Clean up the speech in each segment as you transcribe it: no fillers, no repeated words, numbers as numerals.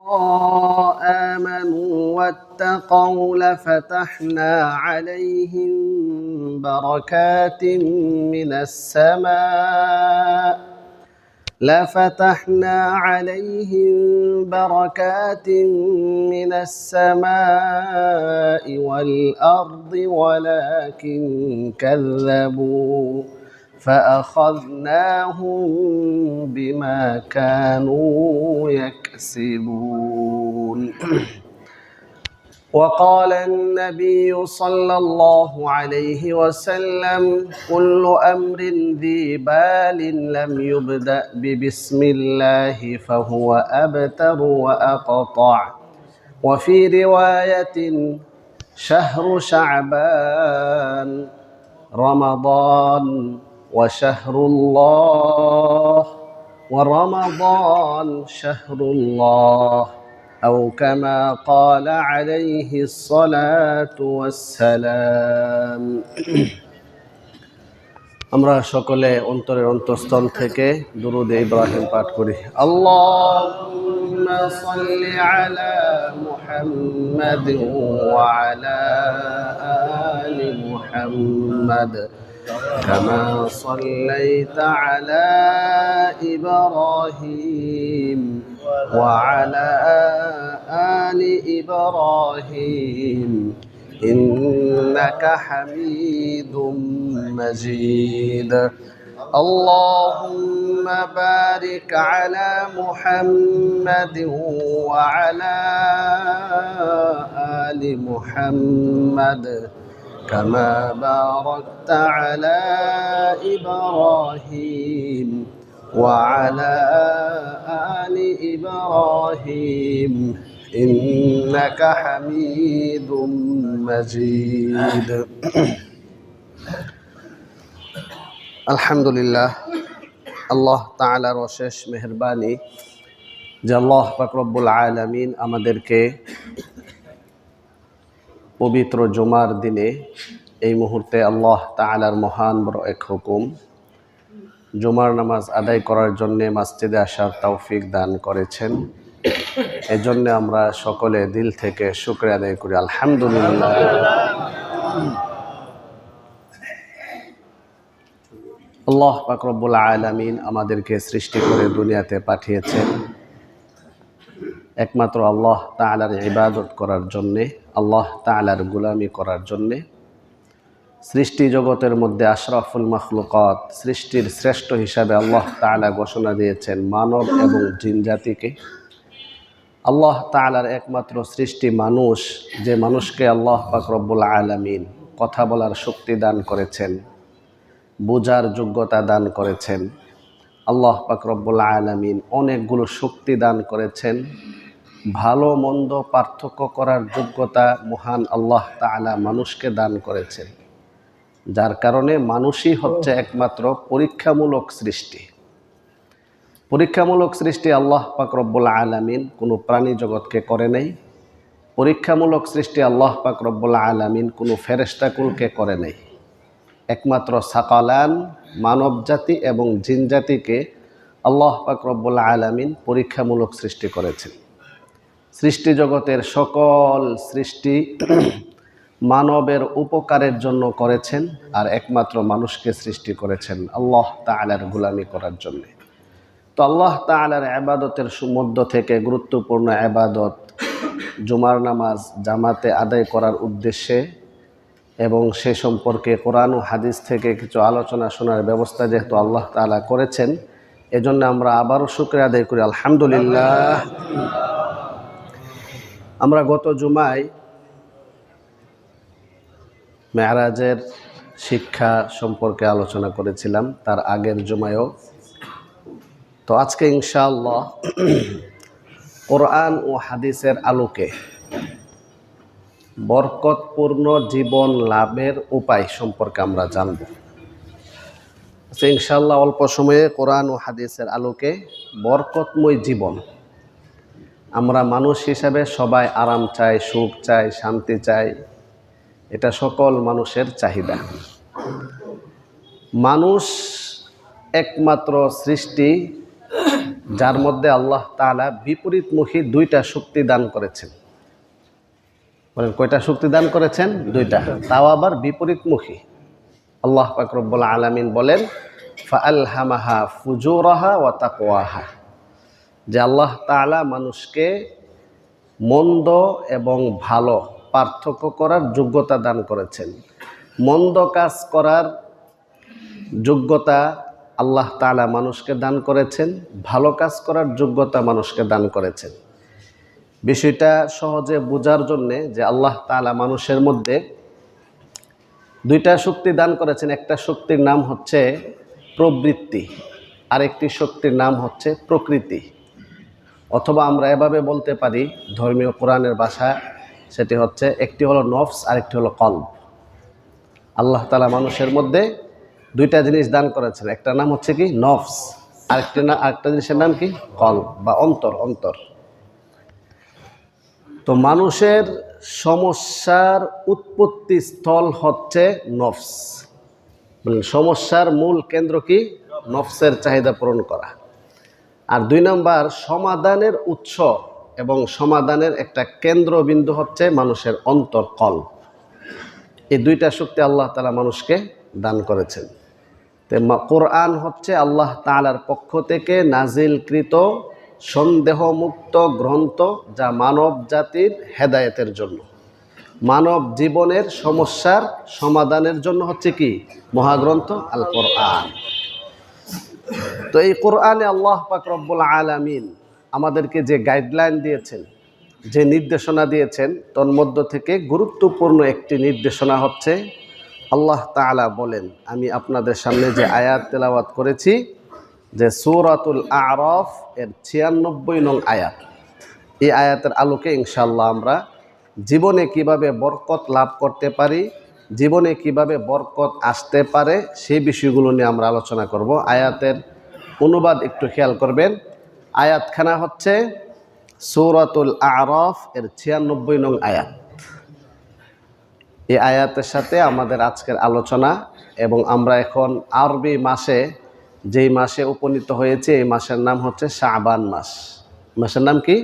آمنوا واتقوا لفتحنا عليهم بركات من السماء والأرض ولكن كذبوا فأخذناهم بما كانوا يكسبون وقال النبي صلى الله عليه وسلم كل أمر ذي بال لم يبدأ ببسم الله فهو أبتر وأقطع وفي رواية شهر شعبان رمضان وشهر الله ورمضان شهر الله أو كما قال عليه الصلاة والسلام আমরা সকলে অন্তরের অন্তঃস্থল থেকে দুরূদ ইব্রাহিম পাঠ করি আল্লাহুম্মা সাল্লি আলা মুহাম্মাদ ওয়া আলা আলি মুহাম্মাদ কামা সাল্লাইতা আলা ইব্রাহিম ওয়া আলা আলি ইব্রাহিম إنك حميد مجيد اللهم بارك على محمد وعلى آل محمد كما باركت على إبراهيم وعلى آل إبراهيم إنك حميد مجيد আলহামদুলিল্লাহ আল্লাহ তাআলার অশেষ মেহেরবানি যে আল্লাহ পাক রব্বুল আলামিন আমাদেরকে পবিত্র জুমার দিনে এই মুহূর্তে আল্লাহ তাআলার মহান বড় এক হুকুম জুমার নামাজ আদায় করার জন্য মসজিদে আসার তৌফিক দান করেছেন এজন্য আমরা সকলে দিল থেকে শুকরিয়া আদায় করি আলহামদুলিল্লাহ আল্লাহ পাক রব্বুল আলামিন আমাদেরকে সৃষ্টি করে দুনিয়াতে পাঠিয়েছেন একমাত্র আল্লাহ তাআলার ইবাদত করার জন্য আল্লাহ তাআলার গোলামি করার জন্য সৃষ্টি জগতের মধ্যে আশরাফুল মাখলুকাত সৃষ্টির শ্রেষ্ঠ হিসাবে আল্লাহ তাআলা ঘোষণা দিয়েছেন মানব এবং জিন জাতিকে আল্লাহ তাআলার একমাত্র সৃষ্টি মানুষ যে মানুষকে আল্লাহ পাক রব্বুল আলামিন কথা বলার শক্তি দান করেছেন বোঝার যোগ্যতা দান করেছেন আল্লাহ পাক রব্বুল আলামিন অনেকগুলো শক্তি দান করেছেন ভালো মন্দ পার্থক্য করার যোগ্যতা মহান আল্লাহ তাআলা মানুষকে দান করেছেন যার কারণে মানুষই হচ্ছে একমাত্র পরীক্ষামূলক সৃষ্টি পরীক্ষামূলক সৃষ্টি আল্লাহ পাক রব্বুল আলামিন কোনো প্রাণী জগৎকে করে নাই পরীক্ষামূলক সৃষ্টি আল্লাহ পাক রব্বুল আলামিন কোনো ফেরেশতাকুলকে করে নাই একমাত্র সাকালান মানব জাতি এবং জিন জাতিকে আল্লাহ পাক রব্বুল আলামিন পরীক্ষামূলক সৃষ্টি করেছেন সৃষ্টি জগতের সকল সৃষ্টি মানবের উপকারের জন্য করেছেন আর একমাত্র মানুষকে সৃষ্টি করেছেন আল্লাহ তাআলার গোলামি করার জন্য তো আল্লাহ তাআলার ইবাদতের মধ্য থেকে গুরুত্বপূর্ণ ইবাদত জুমার নামাজ জামাতে আদায় করার উদ্দেশ্যে এবং সে সম্পর্কে কোরআন ও হাদিস থেকে কিছু আলোচনা শোনার ব্যবস্থা যেহেতু আল্লাহ তাআলা করেছেন এজন্য আমরা আবারও শুকরিয়া আদায় করি আলহামদুলিল্লাহ আমরা গত জুমায় মেরাজের শিক্ষা সম্পর্কে আলোচনা করেছিলাম তার আগের জুমায়ও তো আজকে ইনশাআল্লাহ কোরআন ও হাদিসের আলোকে বরকতপূর্ণ জীবন লাভের উপায় সম্পর্কে আমরা জানব ইনশাআল্লাহ অল্প সময়ে কোরআন ও হাদিসের আলোকে বরকতময় জীবন আমরা মানুষ হিসাবে সবাই আরাম চাই সুখ চাই শান্তি চাই এটা সকল মানুষের চাহিদা মানুষ একমাত্র সৃষ্টি যার মধ্যে আল্লাহ তাআলা বিপরীতমুখী দুইটা শক্তি দান করেছেন। বলেন কয়টা শক্তি দান করেছেন? দুইটা, তাও আবার বিপরীতমুখী। আল্লাহ পাক রব্বুল আলামিন বলেন ফাআলহামাহা ফুজুরাহা ওয়া তাকওয়াহা, যে আল্লাহ তাআলা মানুষকে মন্দ এবং ভালো পার্থক্য করার যোগ্যতা দান করেছেন। মন্দ কাজ করার যোগ্যতা আল্লাহ তাআলা মানুষকে দান করেছেন, ভালো কাজ করার যোগ্যতা মানুষকে দান করেছেন। বিষয়টা সহজে বোঝার জন্যে যে আল্লাহ তাআলা মানুষের মধ্যে দুইটা শক্তি দান করেছেন। একটা শক্তির নাম হচ্ছে প্রবৃত্তি, আরেকটি শক্তির নাম হচ্ছে প্রকৃতি। অথবা আমরা এভাবে বলতে পারি ধর্মীয় কোরআনের ভাষা, সেটি হচ্ছে একটি হলো নফস, আরেকটি হলো কলব। আল্লাহ তাআলা মানুষের মধ্যে দুইটা জিনিস দান করেছেন, একটা নাম হচ্ছে কি নফস, আরেকটা জিনিসের নাম কি কলব বা অন্তর। তো মানুষের সমস্যার উৎপত্তি স্থল হচ্ছে নফস। সমস্যার মূল কেন্দ্র কি? নফসের চাহিদা পূরণ করা। আর 2 নম্বর সমাধানের উৎস এবং সমাধানের একটা কেন্দ্রবিন্দু হচ্ছে মানুষের অন্তর, কলব। এই দুইটা শক্তি আল্লাহ তাআলা মানুষকে দান করেছেন। কোরআন হচ্ছে আল্লাহ তাআলার পক্ষ থেকে নাজিলকৃত সন্দেহমুক্ত গ্রন্থ, যা মানব জাতির হেদায়েতের জন্য, মানব জীবনের সমস্যার সমাধানের জন্য হচ্ছে কি মহাগ্রন্থ আল কোরআন। তো এই কোরআনে আল্লাহ পাক রব্বুল আলামিন আমাদেরকে যে গাইডলাইন দিয়েছেন, যে নির্দেশনা দিয়েছেন, তোর মধ্য থেকে গুরুত্বপূর্ণ একটি নির্দেশনা হচ্ছে আল্লাহ তাআলা বলেন, আমি আপনাদের সামনে যে আয়াত তেলাওয়াত করেছি, যে সূরাতুল আ'রাফ এর 96 নং আয়াত, এই আয়াতের আলোকে ইনশাআল্লাহ আমরা জীবনে কিভাবে বরকত লাভ করতে পারি, জীবনে কিভাবে বরকত আসতে পারে, সেই বিষয়গুলো নিয়ে আমরা আলোচনা করব। আয়াতের অনুবাদ একটু খেয়াল করবেন। আয়াতখানা হচ্ছে সূরাতুল আ'রাফ এর 96 নং আয়াত। এই আয়াতের সাথে আমাদের আজকের আলোচনা, এবং আমরা এখন আরবি মাসে, যেই মাসে উপনীত হয়েছে, এই মাসের নাম হচ্ছে শাবান মাস। মাসের নাম কি?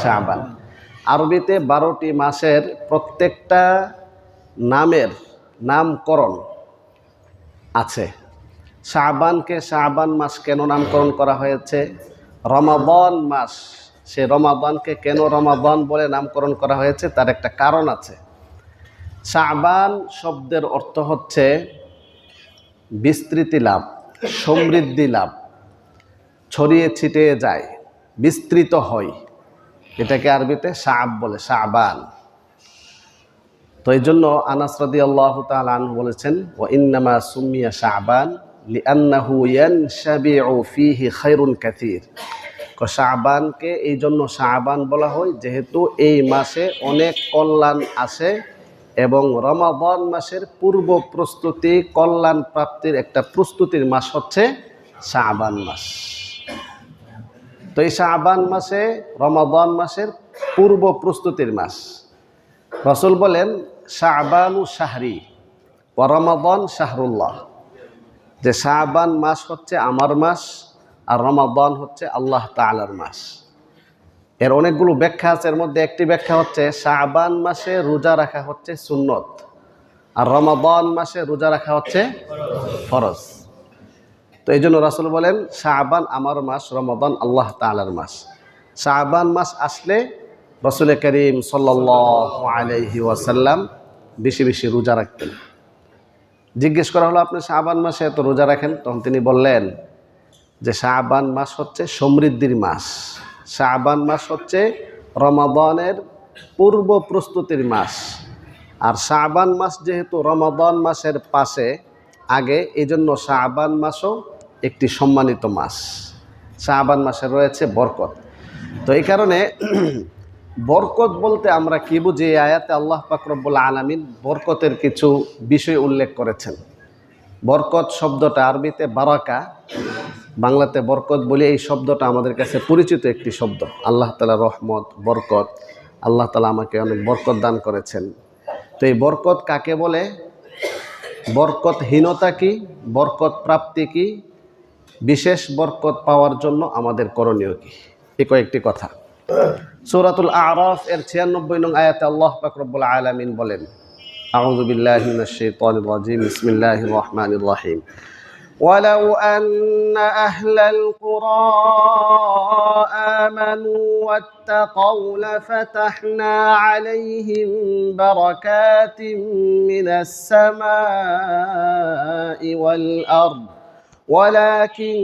শাবান। আরবিতে 12টি মাসের প্রত্যেকটা নামের নামকরণ আছে। শাবানকে শাবান মাস কেন নামকরণ করা হয়েছে? রমাদান মাস, সে রমাদানকে কেন রমাদান বলে নামকরণ করা হয়েছে, তার একটা কারণ আছে। শাবান শব্দের অর্থ হচ্ছে বিস্তৃতি লাভ, সমৃদ্ধি লাভ, ছড়িয়ে ছিটিয়ে যায়, বিস্তৃত হয়, এটাকে আরবিতে শাব বলে, শাবান। তো এই জন্য আনাস রাদিয়াল্লাহু তাআলা আনহু বলেছেন, ওয়া ইন্নামা সুমিয়া শাবান লিআন্নাহু ইয়ানশাবিউ ফীহি খায়রুন কাসীর। শাবানকে এই জন্য শাবান বলা হয় যেহেতু এই মাসে অনেক কল্যাণ আসে, এবং রমাদান মাসের পূর্ব প্রস্তুতি, কল্যাণ প্রাপ্তির একটা প্রস্তুতির মাস হচ্ছে শাবান মাস। তো এই শাবান মাসে, রমাদান মাসের পূর্ব প্রস্তুতির মাস। রাসূল বলেন শাবানু শাহরি ওয়া রমাদান শাহরুল্লাহ, যে শাবান মাস হচ্ছে আমার মাস, আর রমাদান হচ্ছে আল্লাহ তাআলার মাস। এর অনেকগুলো ব্যাখ্যা আছে, এর মধ্যে একটি ব্যাখ্যা হচ্ছে শাবান মাসে রোজা রাখা হচ্ছে সুন্নত, আর রমাদান মাসে রোজা রাখা হচ্ছে ফরজ। তো এই জন্য রাসূল বলেন শাবান আমার মাস, রমাদান আল্লাহ তাআলার মাস। শাবান মাস আসলে রাসূল করিম সাল্লাল্লাহু আলাইহি ওয়াসাল্লাম বেশি বেশি রোজা রাখতেন। জিজ্ঞেস করা হলো, আপনি শাবান মাসে এত রোজা রাখেন? তখন তিনি বললেন যে শাবান মাস হচ্ছে সমৃদ্ধির মাস, শাবান মাস হচ্ছে রমাদানের পূর্ব প্রস্তুতির মাস। আর শাবান মাস যেহেতু রমাদান মাসের পাশে আগে, এই জন্য শাবান মাসও একটি সম্মানিত মাস। শাবান মাসে রয়েছে বরকত। তো এই কারণে বরকত বলতে আমরা কি বুঝি? এই আয়াতে আল্লাহ পাক রব্বুল আলামিন বরকতের কিছু বিষয় উল্লেখ করেছেন। বরকত শব্দটা আরবিতে বারাকা, বাংলাতে বরকত বলে এই শব্দটা আমাদের কাছে পরিচিত একটি শব্দ। আল্লাহ তাআলা রহমত, বরকত, আল্লাহ তাআলা আমাকে অনেক বরকত দান করেছেন। তো এই বরকত কাকে বলে? বরকতহীনতা কি, বরকত প্রাপ্তি কি, বিশেষ বরকত পাওয়ার জন্য আমাদের করণীয় কি? এই কয়েকটি কথা। সূরাতুল আরাফ এর 96 নং আয়াতে আল্লাহ পাক রব্বুল আলামিন বলেন, আউযু বিল্লাহি মিনাশ শাইতানির রাজিম, বিসমিল্লাহির রহমানির রহিম। ولو أن أهل القرى آمنوا واتقوا لفتحنا عليهم بركات من السماء والأرض ولكن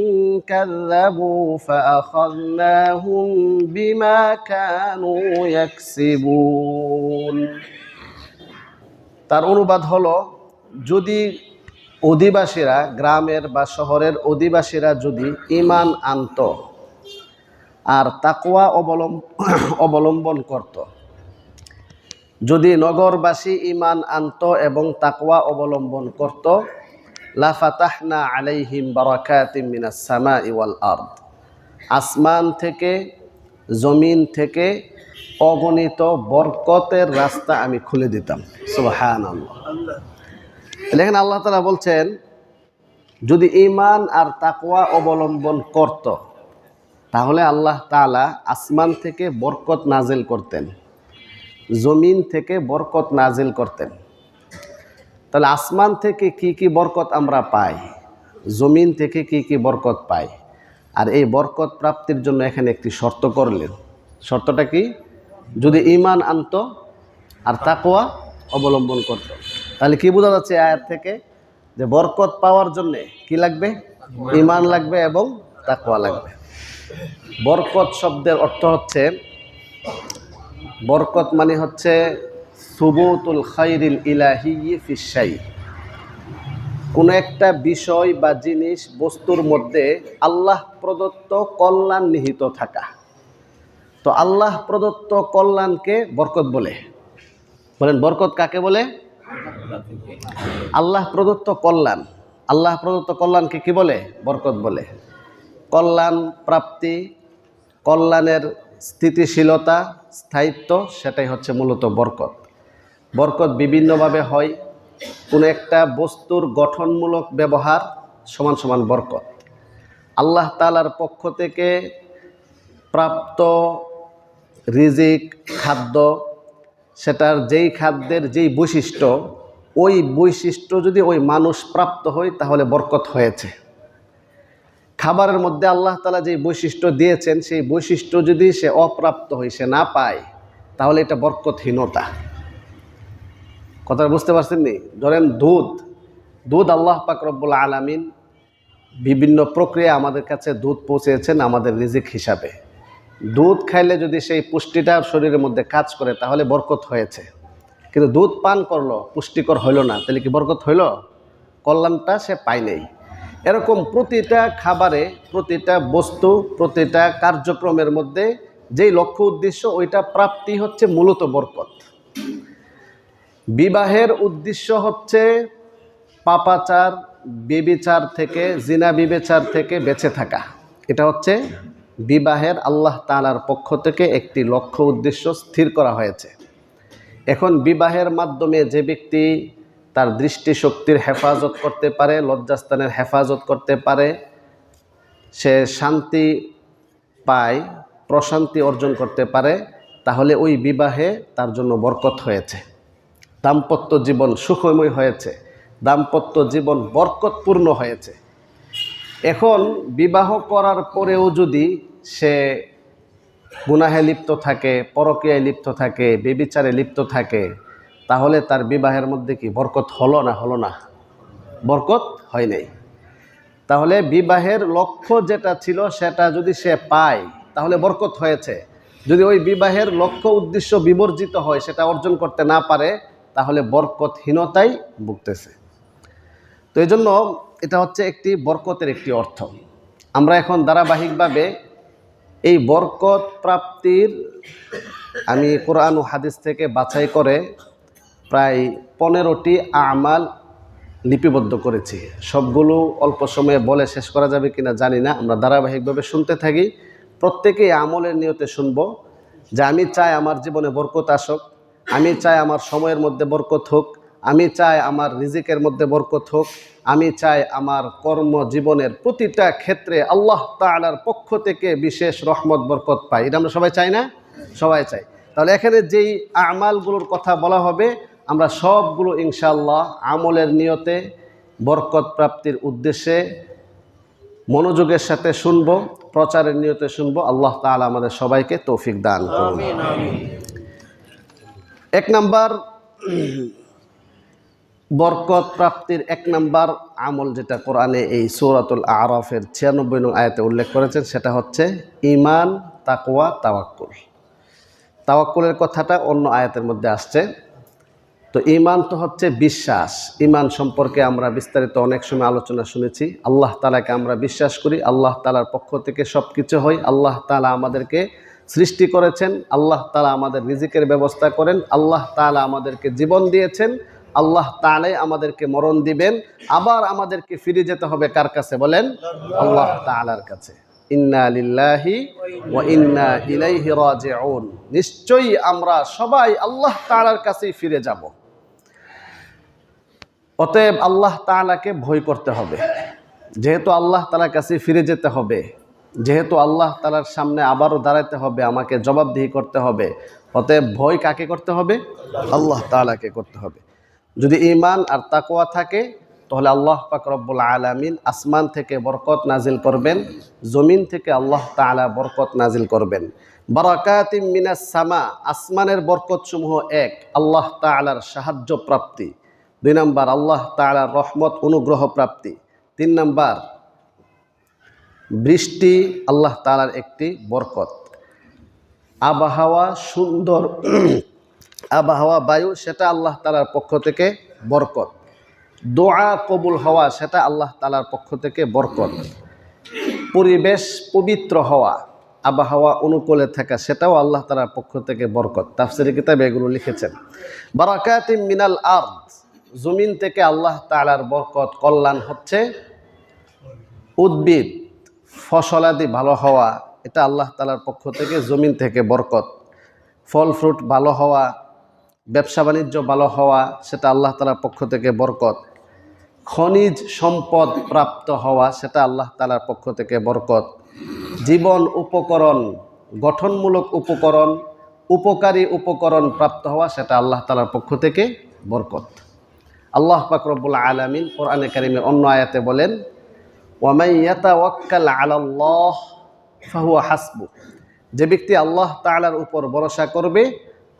كذبوا فأخذناهم بما كانوا يكسبون। তার অনুবাদ হলো, যদি অধিবাসীরা, গ্রামের বা শহরের অধিবাসীরা যদি ঈমান আনত আর তাকওয়া অবলম্বন করত, যদি নগরবাসী ঈমান আনত এবং তাকওয়া অবলম্বন করত, লাফাতাহনা আলাইহিম বারাকাতিম মিনাস সামাই ওয়াল আরদ, আসমান থেকে জমিন থেকে অগণিত বরকতের রাস্তা আমি খুলে দিতাম। সুবহানাল্লাহ। দেখেন, আল্লাহ তাআলা বলছেন, যদি ঈমান আর তাকওয়া অবলম্বন করত তাহলে আল্লাহ তাআলা আসমান থেকে বরকত নাজিল করতেন, জমিন থেকে বরকত নাজিল করতেন। তাহলে আসমান থেকে কি কি বরকত আমরা পাই, জমিন থেকে কি কি বরকত পাই, আর এই বরকত প্রাপ্তির জন্য এখানে একটি শর্ত করলেন। শর্তটা কি? যদি ঈমান আনত আর তাকওয়া অবলম্বন করত। তাহলে কি বোঝা যাচ্ছে আয়াত থেকে? যে বরকত পাওয়ার জন্য কি লাগবে? ঈমান লাগবে এবং তাকওয়া লাগবে। বরকত শব্দের অর্থ হচ্ছে, বরকত মানে হচ্ছে সুবুতুল খাইরিল ইলাহি ফিশ শাই, কোনো একটা বিষয় বা জিনিস, বস্তুর মধ্যে আল্লাহ প্রদত্ত কল্যাণ নিহিত থাকা। তো আল্লাহ প্রদত্ত কল্যাণকে বরকত বলে। বলেন, বরকত কাকে বলে? আল্লাহ প্রদত্ত কল্যাণ। আল্লাহ প্রদত্ত কল্যাণকে কি বলে? বরকত বলে। কল্যাণ প্রাপ্তি, কল্যাণের স্থিতিশীলতা, স্থায়িত্ব, সেটাই হচ্ছে মূলত বরকত। বরকত বিভিন্নভাবে হয়। কোনো একটা বস্তুর গঠনমূলক ব্যবহার সমান সমান বরকত। আল্লাহ তাআলার পক্ষ থেকে প্রাপ্ত রিজিক, খাদ্য, সেটার যেই খাদ্যের যেই বৈশিষ্ট্য, ওই বৈশিষ্ট্য যদি ওই মানুষ প্রাপ্ত হয় তাহলে বরকত হয়েছে। খাবারের মধ্যে আল্লাহ তাআলা যেই বৈশিষ্ট্য দিয়েছেন, সেই বৈশিষ্ট্য যদি সে অপ্রাপ্ত হয়, সে না পায়, তাহলে এটা বরকতহীনতা। কথা বুঝতে পারছেন নি? ধরেন দুধ আল্লাহ পাক রব্বুল আলামিন বিভিন্ন প্রক্রিয়া আমাদের কাছে দুধ পৌঁছেছেন আমাদের রিজিক হিসাবে। দুধ খাইলে যদি সেই পুষ্টিটা শরীরের মধ্যে কাজ করে তাহলে বরকত হয়েছে। কিন্তু দুধ পান করলো, পুষ্টিকর হইল না, তাহলে কি বরকত হইল? কল্যাণটা সে পায় নাই। এরকম প্রতিটা খাবারে, প্রতিটা বস্তু, প্রতিটা কার্যক্রমের মধ্যে যেই লক্ষ্য উদ্দেশ্য, ওইটা প্রাপ্তি হচ্ছে মূলত বরকত। বিবাহের উদ্দেশ্য হচ্ছে পাপাচার, বেবিচার থেকে, জিনা বিবেচার থেকে বেঁচে থাকা। এটা হচ্ছে বিবাহের আল্লাহ তাআলার পক্ষ থেকে একটি লক্ষ্য উদ্দেশ্য স্থির করা হয়েছে। এখন বিবাহের মাধ্যমে যে ব্যক্তি তার দৃষ্টিশক্তির হেফাজত করতে পারে, লজ্জাস্থানের হেফাজত করতে পারে, সে শান্তি পায়, প্রশান্তি অর্জন করতে পারে, তাহলে ওই বিবাহে তার জন্য বরকত হয়েছে। দাম্পত্য জীবন সুখময় হয়েছে, দাম্পত্য জীবন বরকতপূর্ণ হয়েছে। এখন বিবাহ করার পরেও যদি সে গুনাহে লিপ্ত থাকে, পরকীয়ায় লিপ্ত থাকে, বেবিচারে লিপ্ত থাকে, তাহলে তার বিবাহের মধ্যে কি বরকত হলো না? হলো না? বরকত হয় নাই। তাহলে বিবাহের লক্ষ্য যেটা ছিল সেটা যদি সে পায় তাহলে বরকত হয়েছে। যদি ওই বিবাহের লক্ষ্য উদ্দেশ্য বিবর্জিত হয়, সেটা অর্জন করতে না পারে, তাহলে বরকতহীনতাই ভুগতেছে। তো এই জন্য এটা হচ্ছে একটি বরকতের একটি অর্থ। আমরা এখন ধারাবাহিকভাবে এই বরকত প্রাপ্তির, আমি কোরআন ও হাদিস থেকে বাছাই করে প্রায় 15টি আমাল লিপিবদ্ধ করেছি। সবগুলো অল্প সময়ে বলে শেষ করা যাবে কিনা জানি না। আমরা ধারাবাহিকভাবে শুনতে থাকি। প্রত্যেকেই আমলের নিয়তে শুনব যে আমি চাই আমার জীবনে বরকত আসুক, আমি চাই আমার সময়ের মধ্যে বরকত হোক, আমি চাই আমার রিজিকের মধ্যে বরকত হোক, আমি চাই আমার কর্মজীবনের প্রতিটা ক্ষেত্রে আল্লাহ তাআলার পক্ষ থেকে বিশেষ রহমত বরকত পাই। এটা আমরা সবাই চাই না? সবাই চাই। তাহলে এখানে যেই আমালগুলোর কথা বলা হবে আমরা সবগুলো ইনশাআল্লাহ আমলের নিয়তে বরকত প্রাপ্তির উদ্দেশ্যে মনোযোগের সাথে শুনবো, প্রচারের নিয়তে শুনবো। আল্লাহ তাআলা আমাদের সবাইকে তৌফিক দান করুন। এক নাম্বার বরকত প্রাপ্তির এক নাম্বার আমল যেটা কোরআনে এই সূরাতুল আরাফের ৯৬ নং আয়াতে উল্লেখ করেছেন সেটা হচ্ছে ঈমান, তাকওয়া, তাওয়াক্কুল। তাওয়াক্কুলের কথাটা অন্য আয়াতের মধ্যে আসছে। তো ঈমান তো হচ্ছে বিশ্বাস। ঈমান সম্পর্কে আমরা বিস্তারিত অনেক সময় আলোচনা শুনেছি। আল্লাহ তাআলাকে আমরা বিশ্বাস করি, আল্লাহ তাআলার পক্ষ থেকে সব কিছু হয়, আল্লাহ তাআলা আমাদেরকে সৃষ্টি করেছেন, আল্লাহ তাআলা আমাদের রিজিকের ব্যবস্থা করেন, আল্লাহ তাআলা আমাদেরকে জীবন দিয়েছেন, আল্লাহ তাআলাই আমাদেরকে মরণ দিবেন, আবার আমাদেরকে ফিরে যেতে হবে কার কাছে বলেন? আল্লাহ তাআলার কাছে। ইন্না লিল্লাহি ওয়া ইন্না ইলাইহি রাজিউন। নিশ্চয়ই আমরা সবাই আল্লাহ তাআলার কাছেই ফিরে যাব। অতএব আল্লাহ তাআলাকে ভয় করতে হবে। যেহেতু আল্লাহ তাআলার কাছে ফিরে যেতে হবে, যেহেতু আল্লাহ তাআলার সামনে আবারও দাঁড়াতে হবে, আমাকে জবাবদিহি করতে হবে, অতএব ভয় কাকে করতে হবে? আল্লাহ তাআলাকে করতে হবে। যদি ঈমান আর তাকওয়া থাকে তাহলে আল্লাহ পাক রব্বুল আলামিন আসমান থেকে বরকত নাজিল করবেন, জমিন থেকে আল্লাহ তাআলা বরকত নাজিল করবেন। বারাকাতিম মিনাস সামা, আসমানের বরকতসমূহ এক, আল্লাহ তাআলার সাহায্য প্রাপ্তি। ২ নাম্বার আল্লাহ তাআলার রহমত অনুগ্রহ প্রাপ্তি। ৩ নাম্বার বৃষ্টি আল্লাহ তাআলার একটি বরকত। আবহাওয়া সুন্দর আবহাওয়া বায়ু সেটা আল্লাহ তাআলার পক্ষ থেকে বরকত। দোয়া কবুল হওয়া সেটা আল্লাহ তাআলার পক্ষ থেকে বরকত। পরিবেশ পবিত্র হওয়া, আবহাওয়া অনুকূলে থাকা সেটাও আল্লাহ তাআলার পক্ষ থেকে বরকত। তাফসীরে কিতাবে এগুলো লিখেছেন। বারাকাতিম মিনাল আরদ, জমিন থেকে আল্লাহ তাআলার বরকত কল্যাণ হচ্ছে উদ্ভিদ ফসলাদি ভালো হওয়া, এটা আল্লাহ তাআলার পক্ষ থেকে জমিন থেকে বরকত। ফল ফ্রুট ভালো হওয়া, ব্যবসা বাণিজ্য ভালো হওয়া সেটা আল্লাহ তাআলার পক্ষ থেকে বরকত। খনিজ সম্পদ প্রাপ্ত হওয়া সেটা আল্লাহ তাআলার পক্ষ থেকে বরকত। জীবন উপকরণ, গঠনমূলক উপকরণ, উপকারী উপকরণ প্রাপ্ত হওয়া সেটা আল্লাহ তাআলার পক্ষ থেকে বরকত। আল্লাহ পাক রব্বুল আলামিন কোরআনে কারীমের অন্য আয়াতে বলেন, ওয়ামান ইয়াতাওয়াক্কাল আলাল্লাহ ফাহুয়া হাসবুহ। যে ব্যক্তি আল্লাহ তাআলার উপর ভরসা করবে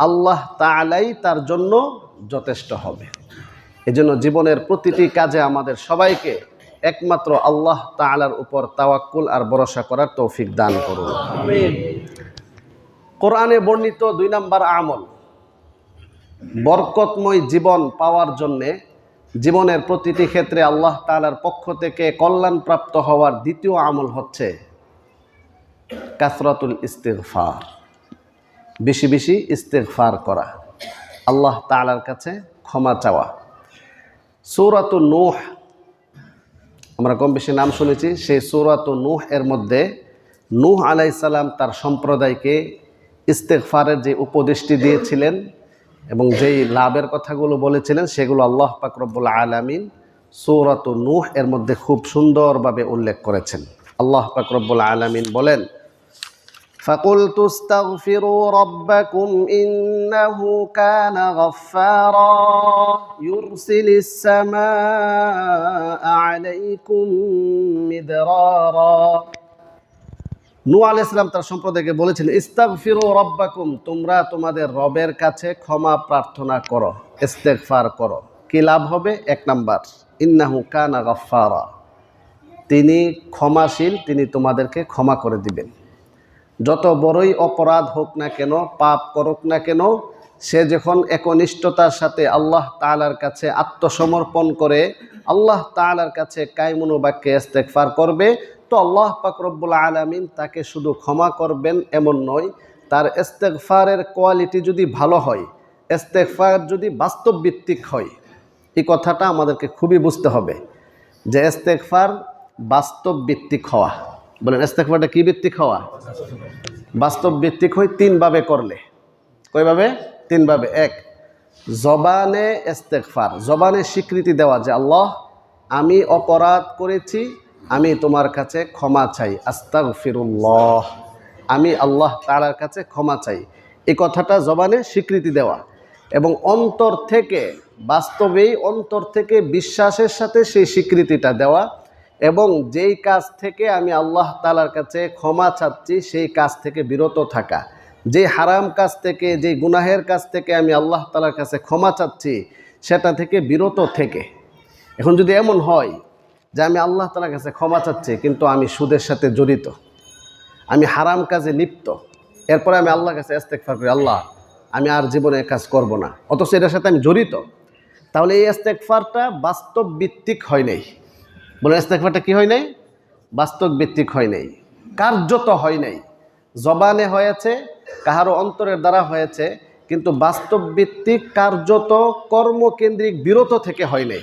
আল্লাহ তাআলাই তার জন্য যথেষ্ট হবে। এজন্য জীবনের প্রতিটি কাজে আমাদের সবাইকে একমাত্র আল্লাহ তাআলার উপর তাওয়াক্কুল আর ভরসা করার তৌফিক দান করুন। আমিন। কোরআনে বর্ণিত ২ নাম্বার আমল, বরকতময় জীবন পাওয়ার জন্যে জীবনের প্রতিটি ক্ষেত্রে আল্লাহ তাআলার পক্ষ থেকে কল্যাণপ্রাপ্ত হওয়ার দ্বিতীয় আমল হচ্ছে কাসরাতুল ইস্তিগফার। বেশি বেশি ইস্তিগফার করা, আল্লাহ তাআলার কাছে ক্ষমা চাওয়া। সূরাতুন নূহ আমরা কম বেশি নাম শুনেছি। সেই সূরাতুন নূহ এর মধ্যে নূহ আলাইহিস সালাম তার সম্প্রদায়কে ইস্তিগফারের যে উপদেশটি দিয়েছিলেন এবং যেই লাভের কথাগুলো বলেছিলেন সেগুলো আল্লাহ পাক রব্বুল আলামিন সূরাতুন নূহ এর মধ্যে খুব সুন্দরভাবে উল্লেখ করেছেন। আল্লাহ পাক রব্বুল আলামিন বলেন, فَقُلْتُ اسْتَغْفِرُوا رَبَّكُمْ إِنَّهُ كَانَ غَفَّارًا يُرْسِلِ السَّمَاءَ عَلَيْكُمْ مِدْرَارًا। নূহ আলাইহিস সালাম তার সম্প্রদায়কে বলেছিলেন, ইস্তাগফিরু রাব্বাকুম, তোমরা তোমাদের রবের কাছে ক্ষমা প্রার্থনা করো, ইস্তেগফার করো। কি লাভ হবে? ১ নাম্বার, ইন্নাহু কানা গাফফারা, তিনি ক্ষমাশীল, তিনি তোমাদেরকে ক্ষমা করে দিবেন। যত বড়ই অপরাধ হোক না কেন, পাপ করুক না কেন, সে যখন একনিষ্ঠতার সাথে আল্লাহ তাআলার কাছে আত্মসমর্পণ করে আল্লাহ তাআলার কাছে কায়মুনু বাক্যে ইস্তেগফার করবে তো আল্লাহ পাক রব্বুল আলামিন তাকে শুধু ক্ষমা করবেন এমন নয়, তার ইস্তেগফারের কোয়ালিটি যদি ভালো হয়, ইস্তেগফার যদি বাস্তব ভিত্তিক হয়, এই কথাটা আমাদেরকে খুবই বুঝতে হবে যে ইস্তেগফার বাস্তব ভিত্তিক হওয়া। বলেন ইস্তেগফারটা কি ভিত্তিক হওয়া? বাস্তব ভিত্তিক হয় 3 ভাবে করলে। কয়ভাবে? 3 ভাবে। 1, জবানে ইস্তেগফার, জবানে স্বীকৃতি দেওয়া যে আল্লাহ আমি অপরাধ করেছি, আমি তোমার কাছে ক্ষমা চাই, আস্তাগফিরুল্লাহ, আমি আল্লাহ তাআলার কাছে ক্ষমা চাই, এই কথাটা জবানে স্বীকৃতি দেওয়া এবং অন্তর থেকে, বাস্তবেই অন্তর থেকে বিশ্বাসের সাথে সেই স্বীকৃতিটা দেওয়া এবং যেই কাজ থেকে আমি আল্লাহ তাআলার কাছে ক্ষমা চাচ্ছি সেই কাজ থেকে বিরত থাকা, যে হারাম কাজ থেকে, যে গুনাহের কাজ থেকে আমি আল্লাহ তাআলার কাছে ক্ষমা চাচ্ছি সেটা থেকে বিরত থেকে। এখন যদি এমন হয় যে আমি আল্লাহ তাআলার কাছে ক্ষমা চাচ্ছি কিন্তু আমি সুদের সাথে জড়িত, আমি হারাম কাজে লিপ্ত, এরপরে আমি আল্লাহর কাছে ইস্তেগফার করি আল্লাহ আমি আর জীবনে কাজ করব না, অথচ এটার সাথে আমি জড়িত, তাহলে এই ইস্তেগফারটা বাস্তব ভিত্তিক হয় নাই। বলে ইস্তেগফারটা কি হয় নাই? বাস্তব ভিত্তিক হয় নাই, কার্যত হয় নাই। জবানে হয়েছে, কাহারও অন্তরের দ্বারা হয়েছে, কিন্তু বাস্তব ভিত্তিক কার্যত কর্মকেন্দ্রিক বিরত থেকে হয় নাই,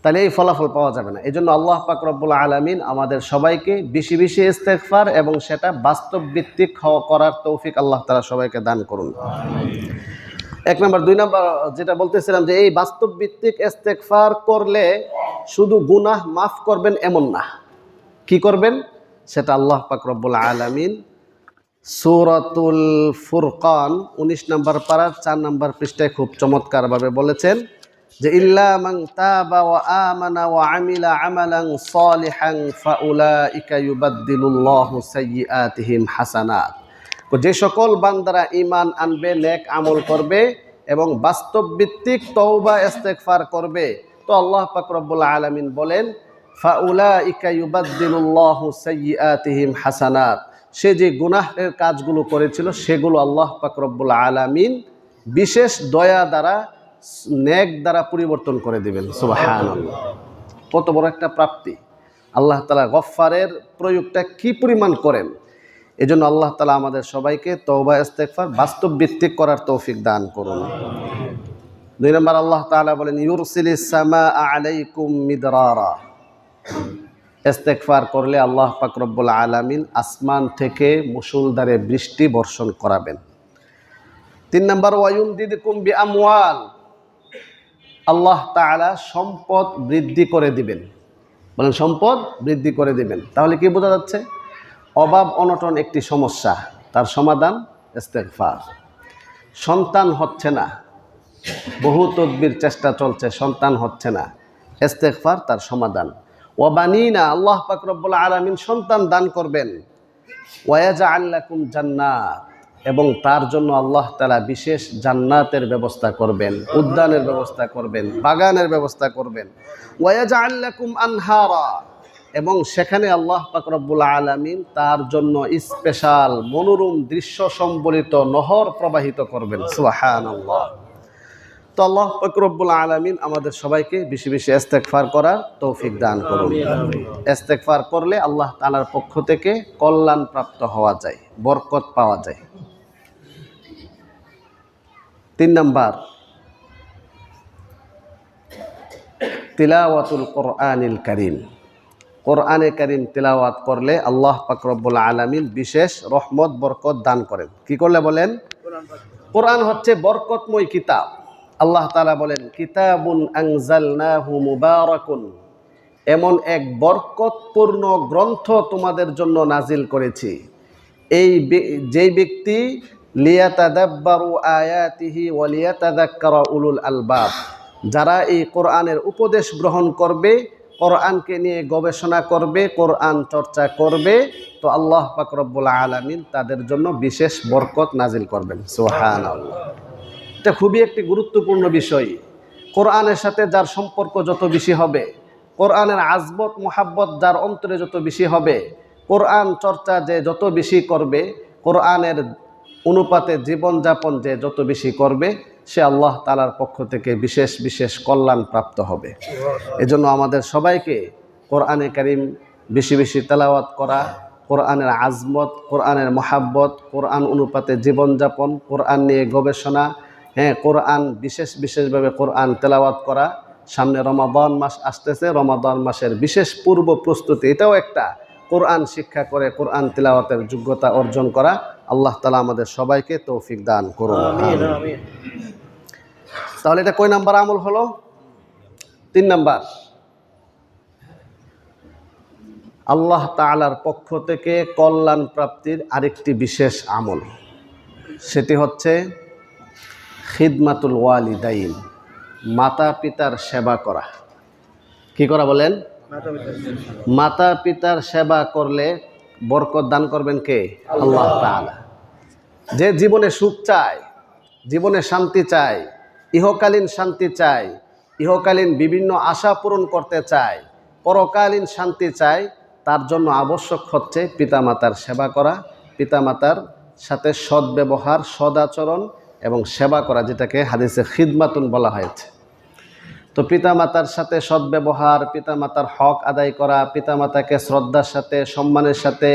তাহলে এই ফলাফল পাওয়া যাবে না। এই জন্য আল্লাহ পাক রব্বুল আলামিন আমাদের সবাইকে বেশি বেশি ইস্তেগফার এবং সেটা বাস্তব ভিত্তিক করার তৌফিক আল্লাহ তাআলা সবাইকে দান করুন। এক নম্বর। দুই নম্বর যেটা বলতেছিলাম যে এই বাস্তব ভিত্তিক ইস্তেগফার করলে শুধু গুনাহ মাফ করবেন এমন না, কি করবেন সেটা আল্লাহ পাক রব্বুল আলামিন সূরাতুল ফুরকান 19 নম্বর পারা 4 নম্বর পৃষ্ঠায় খুব চমৎকারভাবে বলেছেন যে ইল্লা মান তাবা ওয়া আমানা ওয়া আমিলা আমালান সালিহান ফাউলাইকা ইউবাদদিলুল্লাহু সাইয়্যাতিহিম হাসানাত। যে সকল বান্দারা ঈমান আনবে, নেক আমল করবে এবং বাস্তব ভিত্তিক তওবা ইস্তেগফার করবে, তো আল্লাহ পাক রব্বুল আলামিন বলেন ফাউলাইকা ইউবাদদিলুল্লাহু সাইয়্যাতিহিম হাসানাত, সে যে গুনাহের কাজগুলো করেছিল সেগুলো আল্লাহ পাক রব্বুল আলামিন বিশেষ দয়া দ্বারা, নেক দ্বারা পরিবর্তন করে দিবেন। সুবহানাল্লাহ, কত বড় একটা প্রাপ্তি! আল্লাহ তাআলা গফফারের প্রয়োগটা কি পরিমাণ করেন। এজন্য আল্লাহ তাআলা আমাদের সবাইকে তওবা ইস্তেগফার বাস্তব ভিত্তিক করার তৌফিক দান করুন। 2 নম্বর আল্লাহ তাআলা বলেন ইউরসিলিস সামাআ আলাইকুম মিদরারা, ইস্তেগফার করলে আল্লাহ পাক রব্বুল আলামিন আসমান থেকে মুষলধারে বৃষ্টি বর্ষণ করাবেন। 3 নম্বর ওয়ায়ুমদিদকুম বিআমওয়াল, আল্লাহ তাআলা সম্পদ বৃদ্ধি করে দিবেন। বলেন সম্পদ বৃদ্ধি করে দিবেন। তাহলে কি বোঝা যাচ্ছে? অভাব অনটন একটি সমস্যা, তার সমাধান ইস্তেগফার। সন্তান হচ্ছে না, বহু তদবির চেষ্টা চলছে, সন্তান হচ্ছে না, ইস্তেগফার তার সমাধান। ওয়া বানিনা, আল্লাহ পাক রব্বুল আলামিন সন্তান দান করবেন। ওয়া ইয়াজআল লাকুম জান্নাত, এবং তার জন্য আল্লাহ তাআলা বিশেষ জান্নাতের ব্যবস্থা করবেন, উদ্যানের ব্যবস্থা করবেন, বাগানের ব্যবস্থা করবেন। ওয়া ইয়াজআল লাকুম আনহারা, এবং সেখানে আল্লাহ পাক রব্বুল আলামিন তার জন্য স্পেশাল মনোরম দৃশ্য সম্বলিত নহর প্রবাহিত করবেন। সুবহানাল্লাহ। তো আল্লাহ পাক রব্বুল আলামিন আমাদের সবাইকে বেশি বেশি ইস্তেগফার করার তৌফিক দান করুন। ইস্তেগফার করলে আল্লাহ তাআলার পক্ষ থেকে কল্যাণ প্রাপ্ত হওয়া যায়, বরকত পাওয়া যায়। 3 নম্বর তিলাওয়াতুল কোরআনিল কারীম, কোরআনে কারীম তিলাওয়াত করলে আল্লাহ পাক রব্বুল আলামিন বিশেষ রহমত বরকত দান করেন। কি করলে বলেন? কোরআন হচ্ছে বরকতময় কিতাব। আল্লাহ তাআলা বলেন কিতাবুন আনজালনাহু মুবারাকুন, এমন এক বরকতপূর্ণ গ্রন্থ তোমাদের জন্য নাজিল করেছি। যেই ব্যক্তি লিয়াতাদাব্বারু আয়াতিহি ওয়া লিয়াতাযাক্কারা উলুল আলবাব, যারা এই কোরআনের উপদেশ গ্রহণ করবে, কোরআনকে নিয়ে গবেষণা করবে, কোরআন চর্চা করবে, তো আল্লাহ পাক রব্বুল আলামিন তাদের জন্য বিশেষ বরকত নাজিল করবেন। সুবহানাল্লাহ, এটা খুবই একটি গুরুত্বপূর্ণ বিষয়। কোরআনের সাথে যার সম্পর্ক যত বেশি হবে, কোরআনের আজমত মুহাব্বত যার অন্তরে যত বেশি হবে, কোরআন চর্চা যে যত বেশি করবে, কোরআনের অনুপাতে জীবনযাপন যে যত বেশি করবে, সে আল্লাহ তাআলার পক্ষ থেকে বিশেষ বিশেষ কল্যাণ প্রাপ্ত হবে। এজন্য আমাদের সবাইকে কোরআনে কারীম বেশি বেশি তেলাওয়াত করা, কোরআনের আজমত, কোরআনের মুহাব্বত, কোরআন অনুপাতে জীবনযাপন, কোরআন নিয়ে গবেষণা, কোরআন বিশেষভাবে কোরআন তেলাওয়াত করা। সামনে রমাদান মাস আসতেছে, রমাদান মাসের বিশেষ পূর্ব প্রস্তুতি, এটাও একটা কোরআন শিক্ষা করে কোরআন তিলাওয়াতের যোগ্যতা অর্জন করা। আল্লাহ তাআলা আমাদের সবাইকে তৌফিক দান করুন। তাহলে এটা কয় নাম্বার আমল হলো? 3 নাম্বার। আল্লাহ তাআলার পক্ষ থেকে কল্যাণ প্রাপ্তির আরেকটি বিশেষ আমল, সেটি হচ্ছে খিদমাতুল ওয়ালিদাইন, মাতা পিতার সেবা করা। কি করা বলেন? মাতা পিতার সেবা করলে বরকত দান করবেন কে? আল্লাহ তাআলা। যে জীবনে সুখ চায়, জীবনে শান্তি চায়, ইহকালীন শান্তি চায়, ইহকালীন বিভিন্ন আশা পূরণ করতে চায়, পরকালীন শান্তি চায়, তার জন্য আবশ্যক হচ্ছে পিতামাতার সেবা করা, পিতামাতার সাথে সদ্ব্যবহার, সদাচরণ এবং সেবা করা, যেটাকে হাদিসে খিদমাতুন বলা হয়েছে। তো পিতামাতার সাথে সদ্ব্যবহার, পিতামাতার হক আদায় করা, পিতামাতাকে শ্রদ্ধার সাথে, সম্মানের সাথে